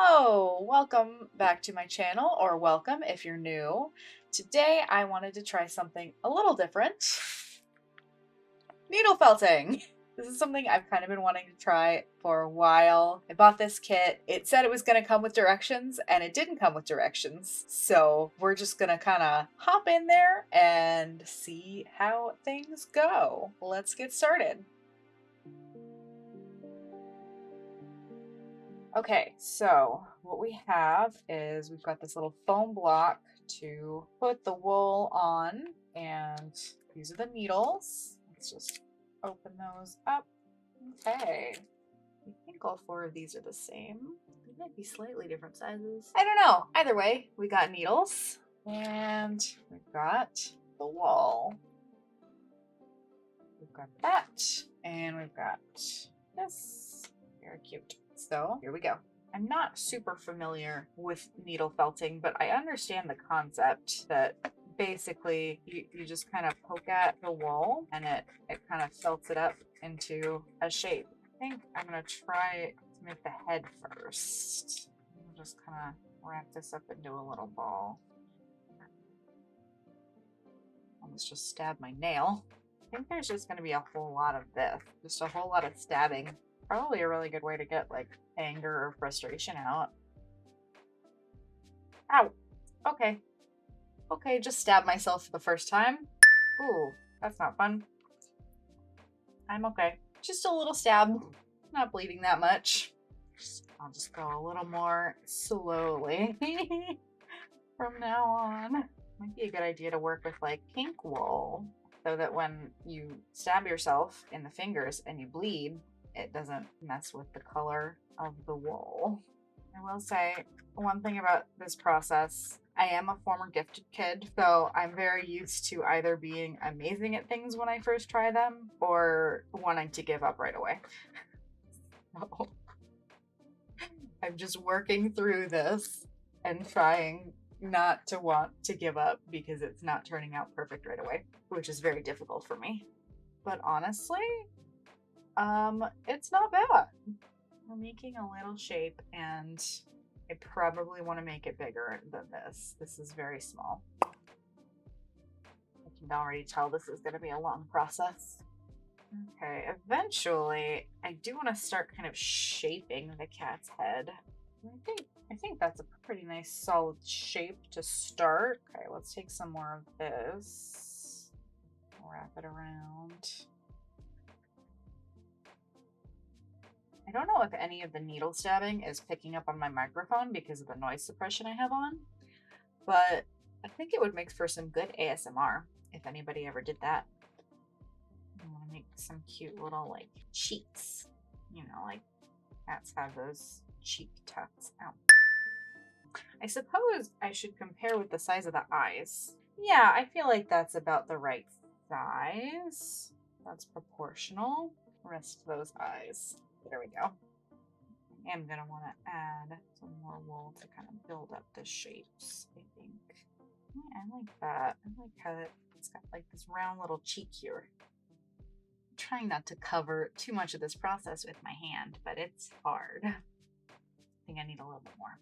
Hello, welcome back to my channel, or welcome if you're new. Today I wanted to try something a little different. Needle felting! This is something I've kind of been wanting to try for a while. I bought this kit. It said it was going to come with directions, and it didn't come with directions. So we're just going to kind of hop in there and see how things go. Let's get started. Okay, so what we have is we've got this little foam block to put the wool on, and these are the needles. Let's just open those up. Okay, I think all four of these are the same. They might be slightly different sizes. I don't know. Either way, we got needles, and we've got the wool. We've got that, and we've got this. Very cute. So here we go. I'm not super familiar with needle felting, but I understand the concept that basically you just kind of poke at the wool and it kind of felts it up into a shape. I think I'm going to try to make the head first. I'll just kind of wrap this up into a little ball. Almost just stab my nail. I think there's just going to be a whole lot of this, just a whole lot of stabbing. Probably a really good way to get like anger or frustration out. Ow. Okay. Okay, just stab myself for the first time. Ooh, that's not fun. I'm okay. Just a little stab. Not bleeding that much. I'll just go a little more slowly from now on. Might be a good idea to work with like pink wool so that when you stab yourself in the fingers and you bleed, it doesn't mess with the color of the wool. I will say one thing about this process, I am a former gifted kid, so I'm very used to either being amazing at things when I first try them or wanting to give up right away. So I'm just working through this and trying not to want to give up because it's not turning out perfect right away, which is very difficult for me. But honestly, it's not bad. We're making a little shape and I probably want to make it bigger than this. This is very small. I can already tell this is going to be a long process. Okay, eventually I do want to start kind of shaping the cat's head. I think that's a pretty nice solid shape to start. Okay, let's take some more of this. Wrap it around. I don't know if any of the needle stabbing is picking up on my microphone because of the noise suppression I have on, but I think it would make for some good ASMR if anybody ever did that. I want to make some cute little like cheeks, you know, like cats have those cheek tufts. Ow. I suppose I should compare with the size of the eyes. Yeah, I feel like that's about the right size. That's proportional. Rest those eyes. There we go. I am going to want to add some more wool to kind of build up the shapes, I think. Yeah, I like that. I like how it's got like this round little cheek here. I'm trying not to cover too much of this process with my hand, but it's hard. I think I need a little bit more.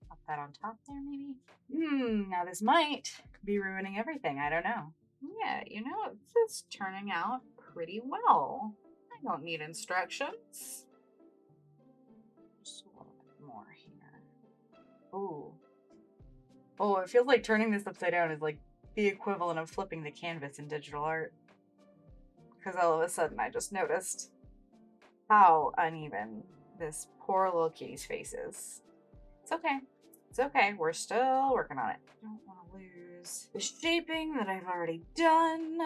Pop that on top there, maybe? Now this might be ruining everything. I don't know. Yeah, you know, it's turning out pretty well. I don't need instructions. Just a little bit more here. Ooh. Oh, it feels like turning this upside down is like the equivalent of flipping the canvas in digital art. Because all of a sudden I just noticed how uneven this poor little kitty's face is. It's okay. It's okay. We're still working on it. I don't want to lose the shaping that I've already done.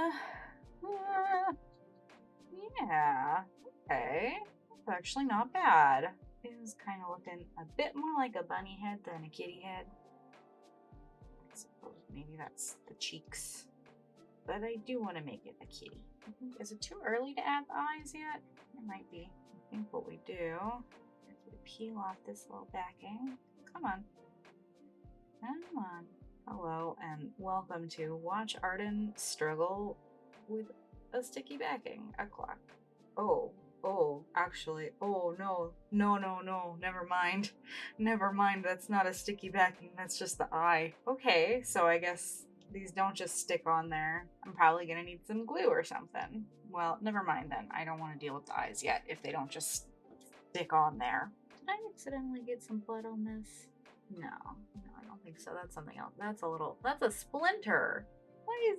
Yeah. Okay. That's actually not bad. It is kind of looking a bit more like a bunny head than a kitty head. I suppose maybe that's the cheeks. But I do want to make it a kitty. Is it too early to add the eyes yet? It might be. I think what we do is we peel off this little backing. Come on. Come on. Hello and welcome to watch Arden struggle with a sticky backing. A clock. Oh, Oh, actually, oh no, no, no, no, never mind. Never mind, that's not a sticky backing, that's just the eye. Okay, so I guess these don't just stick on there. I'm probably gonna need some glue or something. Well, never mind then. I don't want to deal with the eyes yet if they don't just stick on there. Did I accidentally get some blood on this? No, no, I don't think so. That's something else. That's a splinter. Why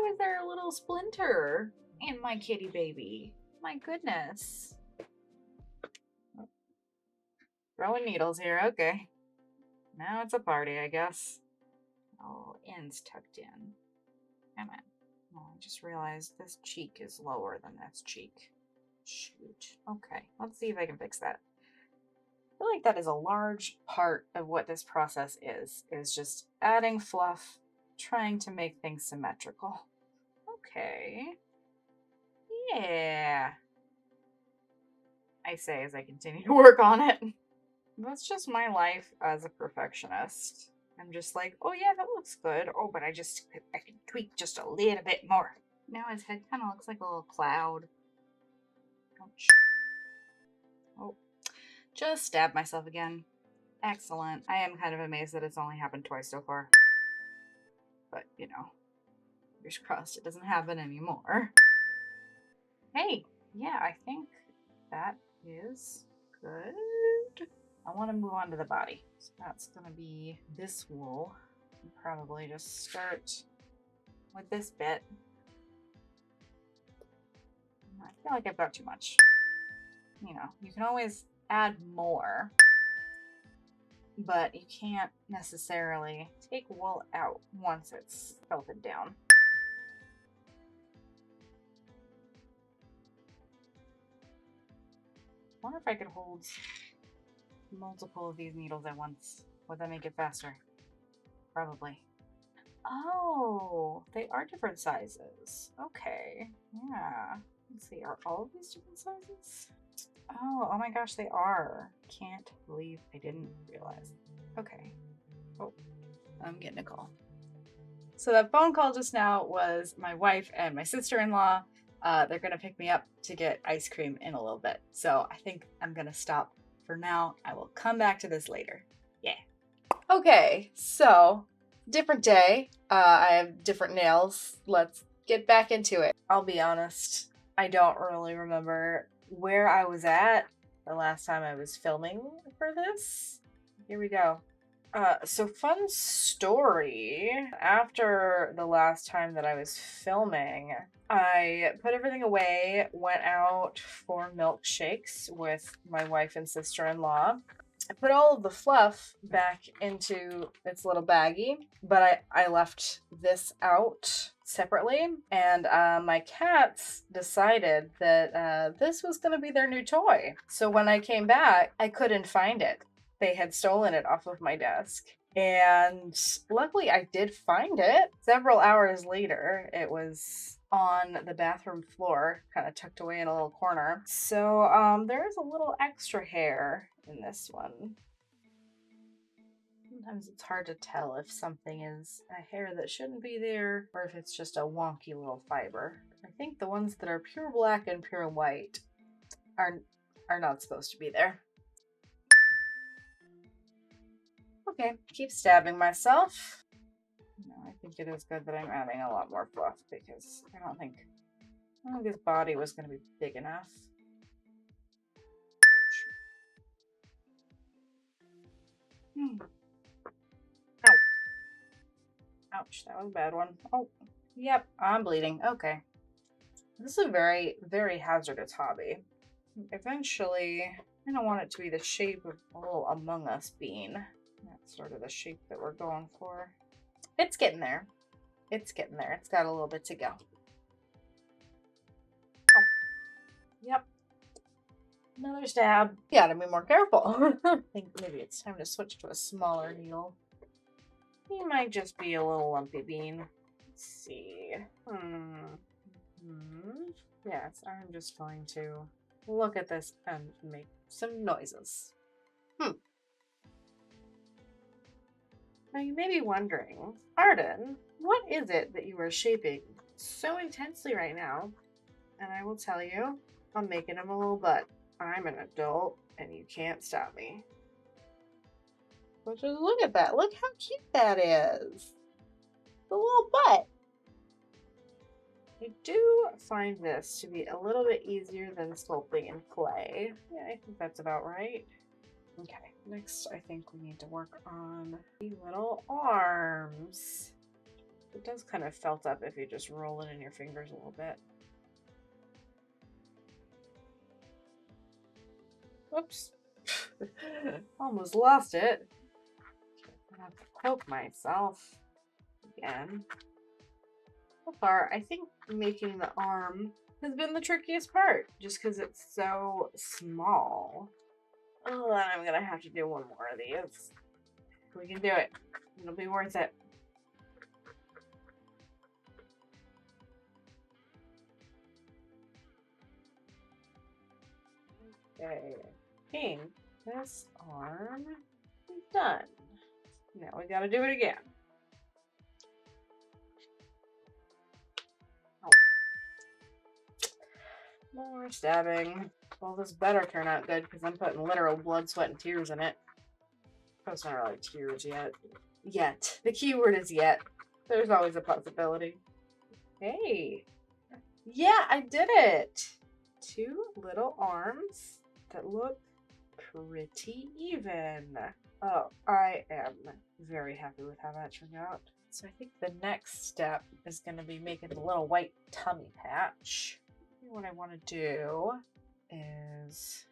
was there a little splinter in my kitty baby? My goodness. Throwing needles here, okay. Now it's a party, I guess. Oh, ends tucked in. Come on. Oh, I just realized this cheek is lower than this cheek. Shoot. Okay, let's see if I can fix that. I feel like that is a large part of what this process is just adding fluff, trying to make things symmetrical. Okay. Yeah. I say as I continue to work on it. That's just my life as a perfectionist. I'm just like, oh yeah, that looks good. Oh, but I can tweak just a little bit more. Now his head kind of looks like a little cloud. Ouch. Oh, just stabbed myself again. Excellent. I am kind of amazed that it's only happened twice so far. But, fingers crossed it doesn't happen anymore. Hey, yeah, I think that is good. I want to move on to the body. So that's going to be this wool. And probably just start with this bit. I feel like I've got too much. You can always add more, but you can't necessarily take wool out once it's felted down. I wonder if I could hold multiple of these needles at once. Would that make it faster? Probably. Oh, they are different sizes. Okay. Yeah. Let's see, are all of these different sizes? Oh my gosh, they are. Can't believe I didn't realize. Okay. Oh, I'm getting a call. So that phone call just now was my wife and my sister-in-law. They're gonna pick me up to get ice cream in a little bit. So I think I'm gonna stop for now. I will come back to this later. Yeah. Okay, so different day. I have different nails. Let's get back into it. I'll be honest, I don't really remember where I was at the last time I was filming for this. Here we go. So fun story. After the last time that I was filming, I put everything away, went out for milkshakes with my wife and sister-in-law. I put all of the fluff back into its little baggie, but I left this out separately, and my cats decided that this was going to be their new toy. So when I came back, I couldn't find it. They had stolen it off of my desk. And luckily I did find it. Several hours later, it was on the bathroom floor, kind of tucked away in a little corner. So there is a little extra hair in this one. Sometimes it's hard to tell if something is a hair that shouldn't be there or if it's just a wonky little fiber. I think the ones that are pure black and pure white are not supposed to be there. Okay, keep stabbing myself. No, I think it is good that I'm adding a lot more fluff because I don't think this body was going to be big enough. Ow. Ouch, that was a bad one. Oh, yep, I'm bleeding. Okay. This is a very, very hazardous hobby. Eventually, I don't want it to be the shape of a little Among Us bean. That's sort of the shape that we're going for. It's getting there. It's getting there. It's got a little bit to go. Oh. Yep. Another stab. Gotta be more careful. I think maybe it's time to switch to a smaller needle. He might just be a little lumpy bean. Let's see. Yes, I'm just going to look at this and make some noises. Now you may be wondering, Arden, what is it that you are shaping so intensely right now? And I will tell you, I'm making him a little butt. I'm an adult and you can't stop me. But just look at that. Look how cute that is. The little butt. I do find this to be a little bit easier than sculpting in clay. Yeah, I think that's about right. Okay, next I think we need to work on the little arms. It does kind of felt up if you just roll it in your fingers a little bit. Whoops. Almost lost it. I have to poke myself again. So far, I think making the arm has been the trickiest part, just because it's so small. Oh, and I'm gonna have to do one more of these. We can do it. It'll be worth it. Okay. I think this arm is done. Now we gotta do it again. Oh. More stabbing. Well, this better turn out good because I'm putting literal blood, sweat, and tears in it. Oh, it's not really tears yet. Yet. The key word is yet. There's always a possibility. Hey. Yeah, I did it. 2 little arms that look pretty even. Oh, I am very happy with how that turned out. So I think the next step is going to be making the little white tummy patch. What I want to do is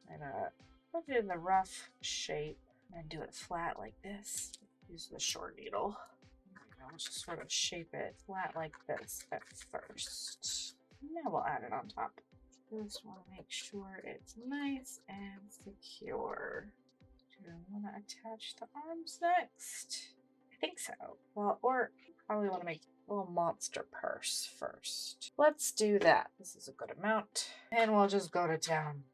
kind of put it in the rough shape and do it flat like this. Use the short needle. I'll just sort of shape it flat like this at first. Now we'll add it on top. Just want to make sure it's nice and secure. Do I want to attach the arms next? I think so. Well, or probably want to make a little monster purse first. Let's do that. This is a good amount. And we'll just go to town.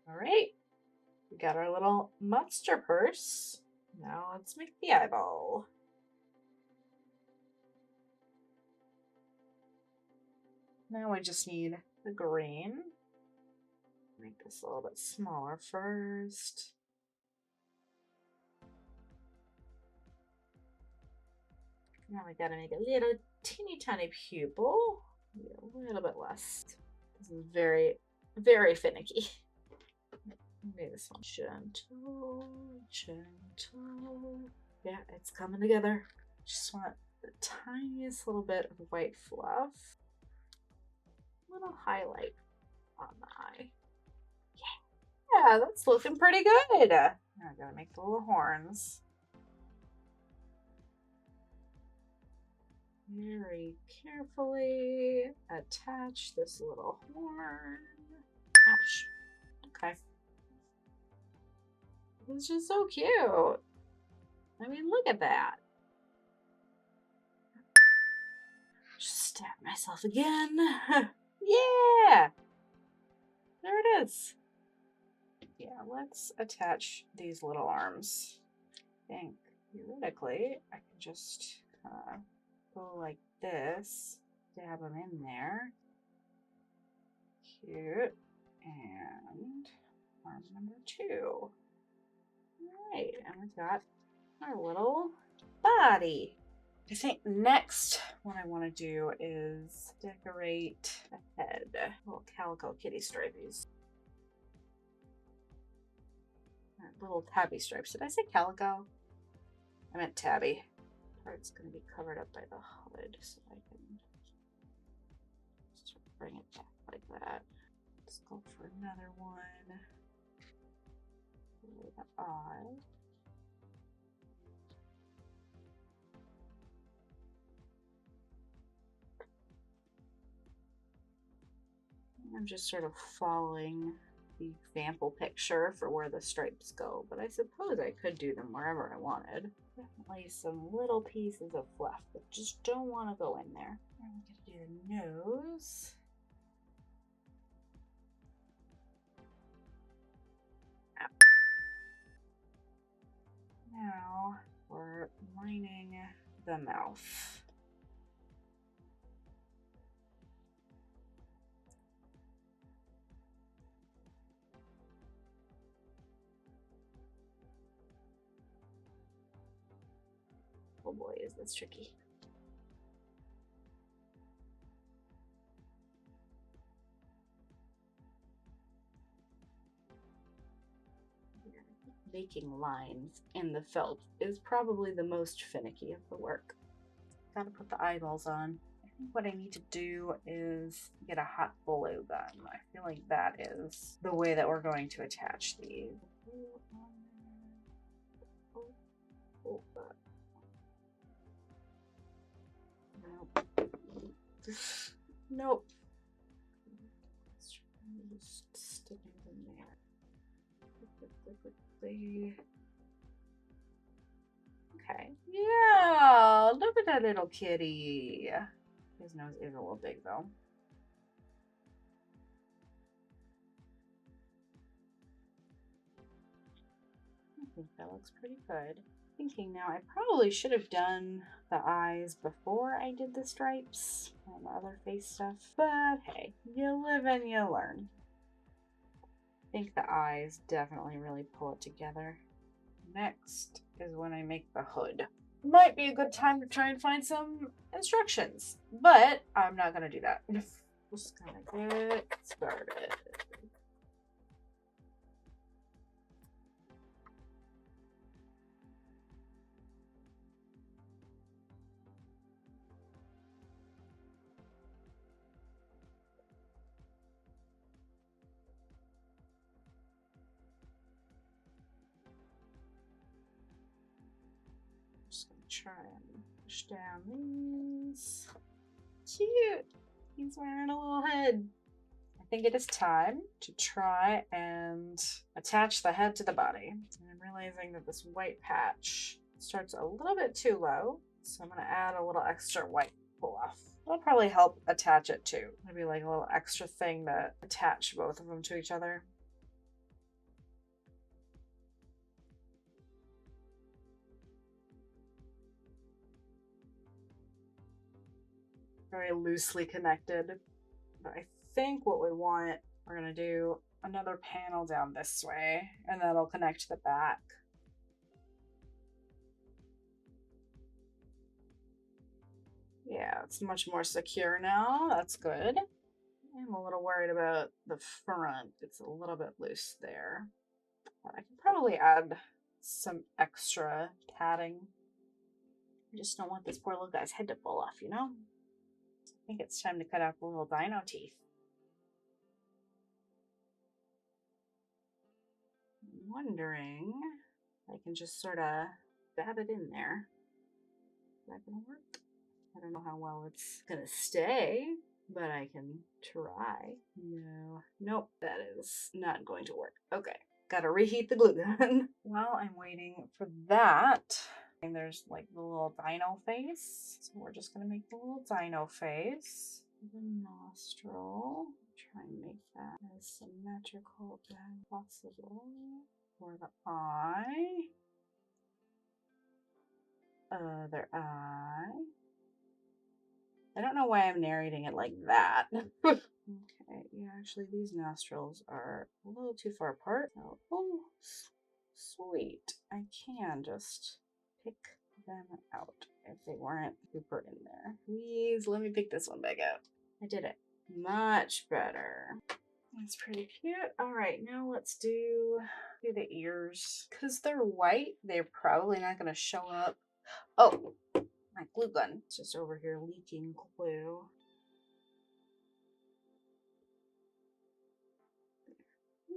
All right. We got our little monster purse. Now let's make the eyeball. Now we just need the green. Make this a little bit smaller first. Now we gotta make a little teeny tiny pupil. A little bit less. This is very, very finicky. Maybe this one. Gentle, gentle. Yeah, it's coming together. Just want the tiniest little bit of white fluff. Little highlight on the eye. Yeah, that's looking pretty good. Now I gotta make the little horns. Very carefully attach this little horn. Ouch. Okay. It's just so cute. I mean, look at that. Just stab myself again. Yeah! There it is. Yeah, let's attach these little arms. I think theoretically I can just go like this, dab them in there. Cute. And arm number 2. Alright, and we've got our little body. I think next what I want to do is decorate a head. Little calico kitty stripies. Little tabby stripes. Did I say calico? I meant tabby. Part's going to be covered up by the hood, so I can just bring it back like that. Let's go for another one. For the eye. I'm just sort of following the example picture for where the stripes go, but I suppose I could do them wherever I wanted. Definitely some little pieces of fluff that just don't want to go in there. I'm going to do the nose. Ow. Now we're lining the mouth. boy, is this tricky. Making lines in the felt is probably the most finicky of the work. Gotta put the eyeballs on. I think what I need to do is get a hot glue gun. I feel like that is the way that we're going to attach these. Nope. Just stick it in there. Okay. Yeah, look at that little kitty. His nose is a little big though. I think that looks pretty good. Thinking now, I probably should have done the eyes before I did the stripes and the other face stuff, but hey, you live and you learn. I think the eyes definitely really pull it together. Next is when I make the hood. Might be a good time to try and find some instructions, but I'm not gonna do that. Just gonna get started. Just gonna try and push down these. Cute! He's wearing a little head. I think it is time to try and attach the head to the body. And I'm realizing that this white patch starts a little bit too low, so I'm gonna add a little extra white pull off. That'll probably help attach it too. Maybe like a little extra thing to attach both of them to each other. Very loosely connected. But I think what we want, we're gonna do another panel down this way, and that'll connect to the back. Yeah, it's much more secure now. That's good. I'm a little worried about the front. It's a little bit loose there. I can probably add some extra padding. I just don't want this poor little guy's head to fall off, you know? I think it's time to cut out the little dino teeth. I'm wondering if I can just sort of dab it in there. Is that gonna work? I don't know how well it's gonna stay, but I can try. No, nope, that is not going to work. Okay, gotta reheat the glue gun. While I'm waiting for that, and there's like the little dino face. So we're just gonna make the little dino face. The nostril. Try and make that as symmetrical as possible. For the eye. Other eye. I don't know why I'm narrating it like that. Okay, yeah, actually these nostrils are a little too far apart. So, oh, sweet. I can just pick them out if they weren't super in there. Please let me pick this one back out. I did it. Much better. That's pretty cute. All right, now let's do the ears. Because they're white, they're probably not going to show up. Oh, my glue gun. It's just over here leaking glue.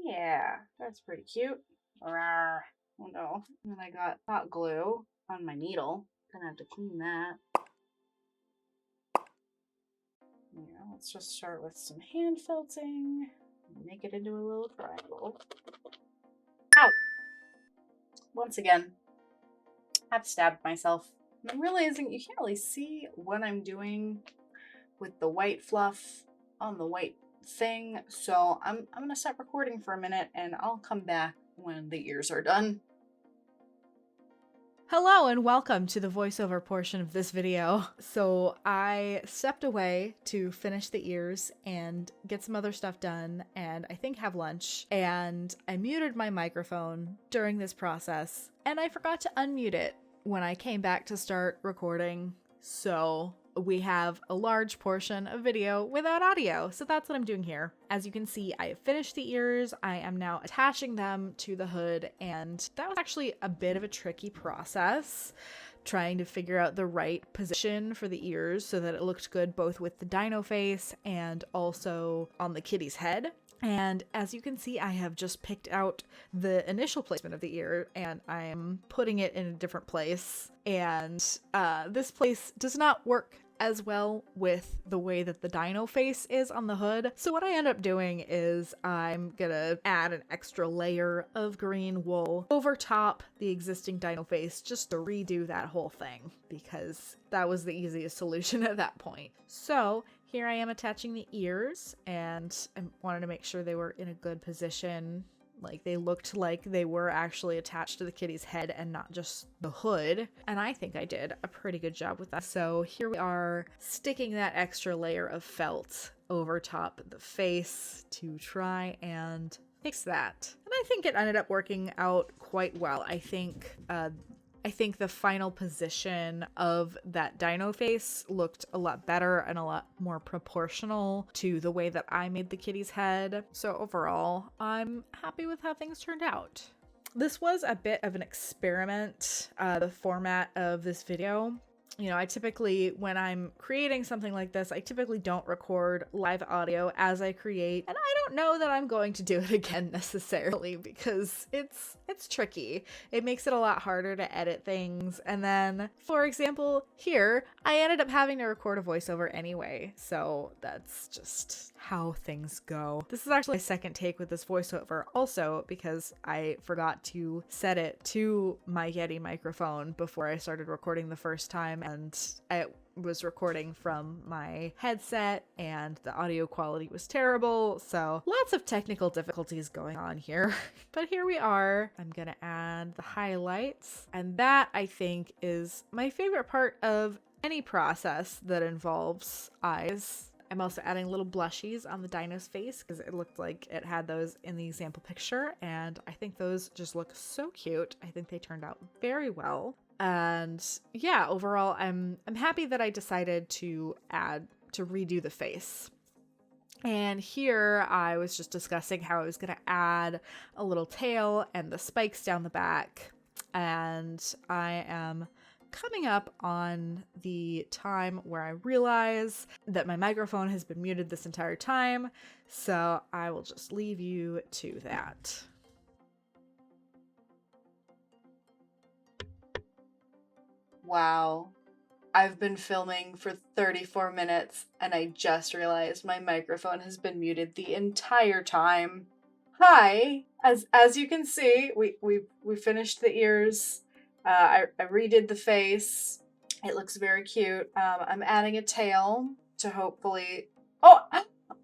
Yeah, that's pretty cute. Rawr. Oh no. And then I got hot glue on my needle. Gonna have to clean that. Yeah, let's just start with some hand felting. Make it into a little triangle. Ow! Once again, I've stabbed myself. I'm realizing you can't really see what I'm doing with the white fluff on the white thing, so I'm gonna stop recording for a minute and I'll come back when the ears are done. Hello and welcome to the voiceover portion of this video. So I stepped away to finish the ears and get some other stuff done and I think have lunch, and I muted my microphone during this process and I forgot to unmute it when I came back to start recording. So we have a large portion of video without audio. So that's what I'm doing here. As you can see, I have finished the ears. I am now attaching them to the hood, and that was actually a bit of a tricky process, trying to figure out the right position for the ears so that it looked good both with the dino face and also on the kitty's head. And as you can see, I have just picked out the initial placement of the ear and I'm putting it in a different place. And this place does not work as well with the way that the dino face is on the hood. So what I end up doing is I'm gonna add an extra layer of green wool over top the existing dino face just to redo that whole thing, because that was the easiest solution at that point. So here I am attaching the ears, and I wanted to make sure they were in a good position. Like they looked like they were actually attached to the kitty's head and not just the hood. And I think I did a pretty good job with that. So here we are sticking that extra layer of felt over top of the face to try and fix that. And I think it ended up working out quite well. I think the final position of that dino face looked a lot better and a lot more proportional to the way that I made the kitty's head. So overall, I'm happy with how things turned out. This was a bit of an experiment, the format of this video. You know, I typically, when I'm creating something like this, I typically don't record live audio as I create, and I don't know that I'm going to do it again necessarily because it's tricky. It makes it a lot harder to edit things, and then, for example, here, I ended up having to record a voiceover anyway, so that's just how things go. This is actually my second take with this voiceover also because I forgot to set it to my Yeti microphone before I started recording the first time, and I was recording from my headset and the audio quality was terrible, so lots of technical difficulties going on here. But here we are. I'm gonna add the highlights, and that I think is my favorite part of any process that involves eyes. I'm also adding little blushies on the dino's face because it looked like it had those in the example picture, and I think those just look so cute. I think they turned out very well. And yeah, overall, I'm happy that I decided to redo the face. And here I was just discussing how I was going to add a little tail and the spikes down the back. And I am coming up on the time where I realize that my microphone has been muted this entire time. So I will just leave you to that. Wow. I've been filming for 34 minutes and I just realized my microphone has been muted the entire time. Hi. As you can see, we finished the ears. I redid the face. It looks very cute. I'm adding a tail to hopefully... Oh!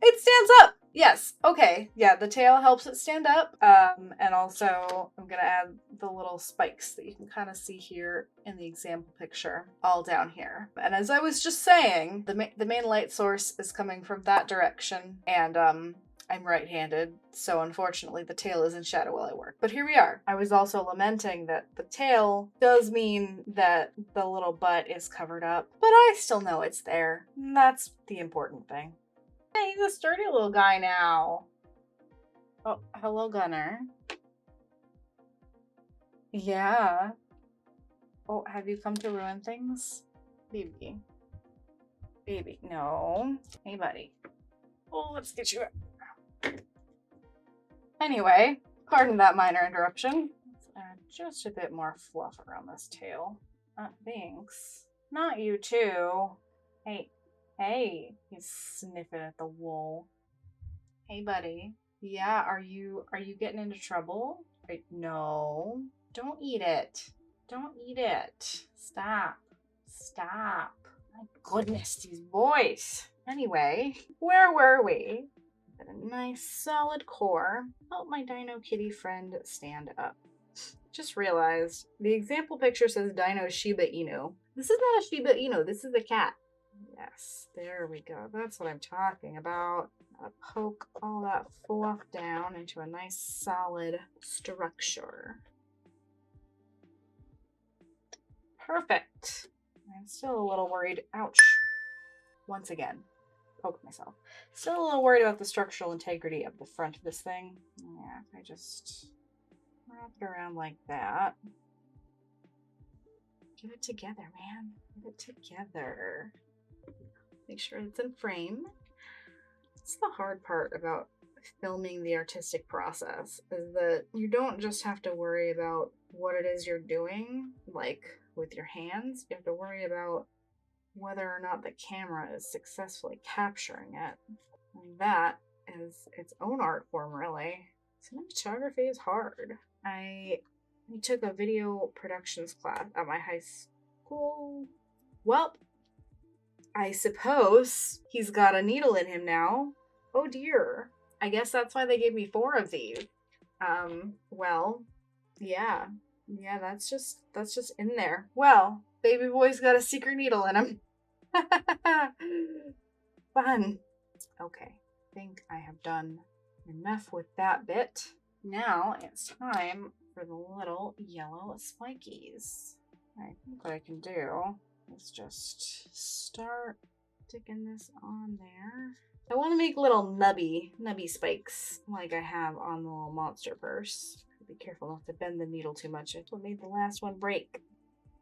It stands up! Yes. Okay. Yeah, the tail helps it stand up. And also I'm gonna add the little spikes that you can kind of see here in the example picture, all down here. And as I was just saying, the main light source is coming from that direction, and I'm right-handed, so unfortunately the tail is in shadow while I work. But here we are. I was also lamenting that the tail does mean that the little butt is covered up, but I still know it's there. And that's the important thing. Hey, he's a sturdy little guy now. Oh, hello, Gunner. Yeah. Oh, have you come to ruin things? Baby. Baby, no. Hey, buddy. Oh, let's get you up. Anyway, pardon that minor interruption. Let's add just a bit more fluff around this tail. Thanks. Not you too. Hey. Hey, he's sniffing at the wool. Hey, buddy. Yeah, are you getting into trouble? No. Don't eat it. Don't eat it. Stop. Stop. My goodness, these boys. Anyway, where were we? Got a nice solid core. Help my dino kitty friend stand up. Just realized the example picture says Dino Shiba Inu. This is not a Shiba Inu, this is a cat. Yes, there we go. That's what I'm talking about. Gotta poke all that fluff down into a nice solid structure. Perfect. I'm still a little worried. Ouch. Once again, poke myself. Still a little worried about the structural integrity of the front of this thing. Yeah, if I just wrap it around like that. Get it together, man. Get it together. Make sure it's in frame. It's the hard part about filming the artistic process, is that you don't just have to worry about what it is you're doing, like with your hands. You have to worry about whether or not the camera is successfully capturing it. And that is its own art form, really. Cinematography is hard. I took a video productions class at my high school. Well, I suppose he's got a needle in him now. Oh dear. I guess that's why they gave me 4 of these. Well, yeah. Yeah, that's just in there. Well, baby boy's got a secret needle in him. Fun. Okay, I think I have done enough with that bit. Now it's time for the little yellow spikies. I think what I can do is just start sticking this on there. I want to make little nubby spikes like I have on the little monster purse. Be careful not to bend the needle too much. That's what made the last one break.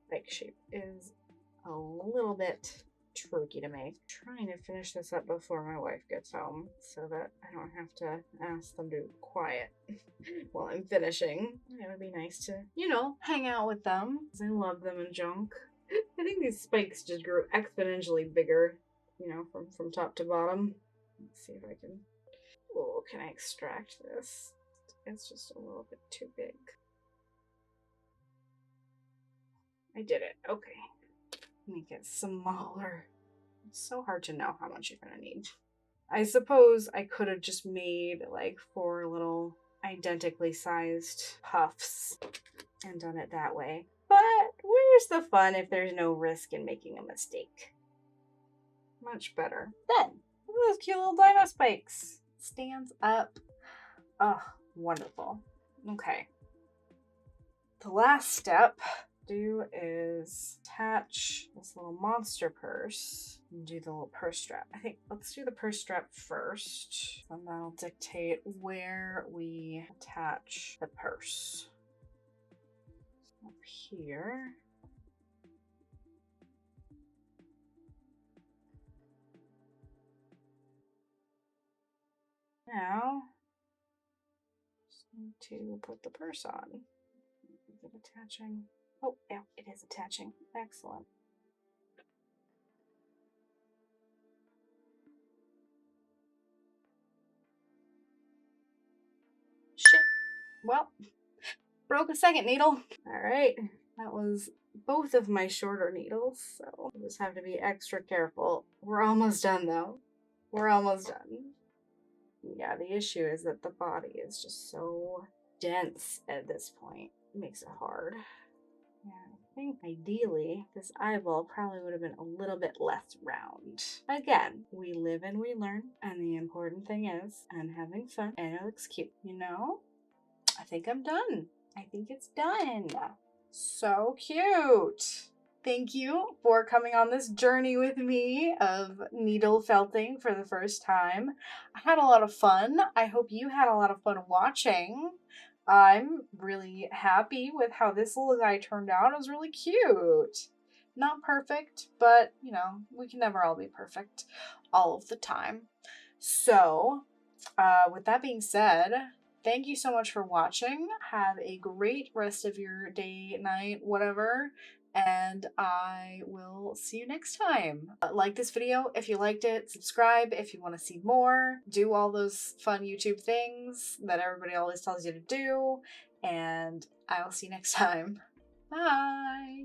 Spike shape is a little bit tricky to make. I'm trying to finish this up before my wife gets home so that I don't have to ask them to be quiet while I'm finishing. It would be nice to, you know, hang out with them, because I love them and junk. I think these spikes just grew exponentially bigger, you know, from top to bottom. Let's see if I can... Oh, can I extract this? It's just a little bit too big. I did it. Okay. Make it smaller. It's so hard to know how much you're gonna need. I suppose I could have just made like 4 little identically sized puffs and done it that way. But where's the fun if there's no risk in making a mistake? Much better. Then, look at those cute little dino spikes. Stands up. Oh, wonderful. Okay. The last step is attach this little monster purse and do the little purse strap. I think let's do the purse strap first, and that'll dictate where we attach the purse. Up here. Now, just need to put the purse on. Is it attaching? Oh, yeah, it is attaching. Excellent. Shit. Well, broke a second needle. Alright, that was both of my shorter needles, so I just have to be extra careful. We're almost done, though. We're almost done. Yeah, the issue is that the body is just so dense at this point. It makes it hard. Yeah, I think ideally this eyeball probably would have been a little bit less round. Again, we live and we learn, and the important thing is I'm having fun and it looks cute. You know? I think I'm done. I think it's done. So cute. Thank you for coming on this journey with me of needle felting for the first time. I had a lot of fun. I hope you had a lot of fun watching. I'm really happy with how this little guy turned out. It was really cute. Not perfect, but, you know, we can never all be perfect all of the time. So, with that being said, thank you so much for watching. Have a great rest of your day, night, whatever. And I will see you next time. Like this video if you liked it, subscribe if you want to see more, do all those fun YouTube things that everybody always tells you to do, and I will see you next time. Bye!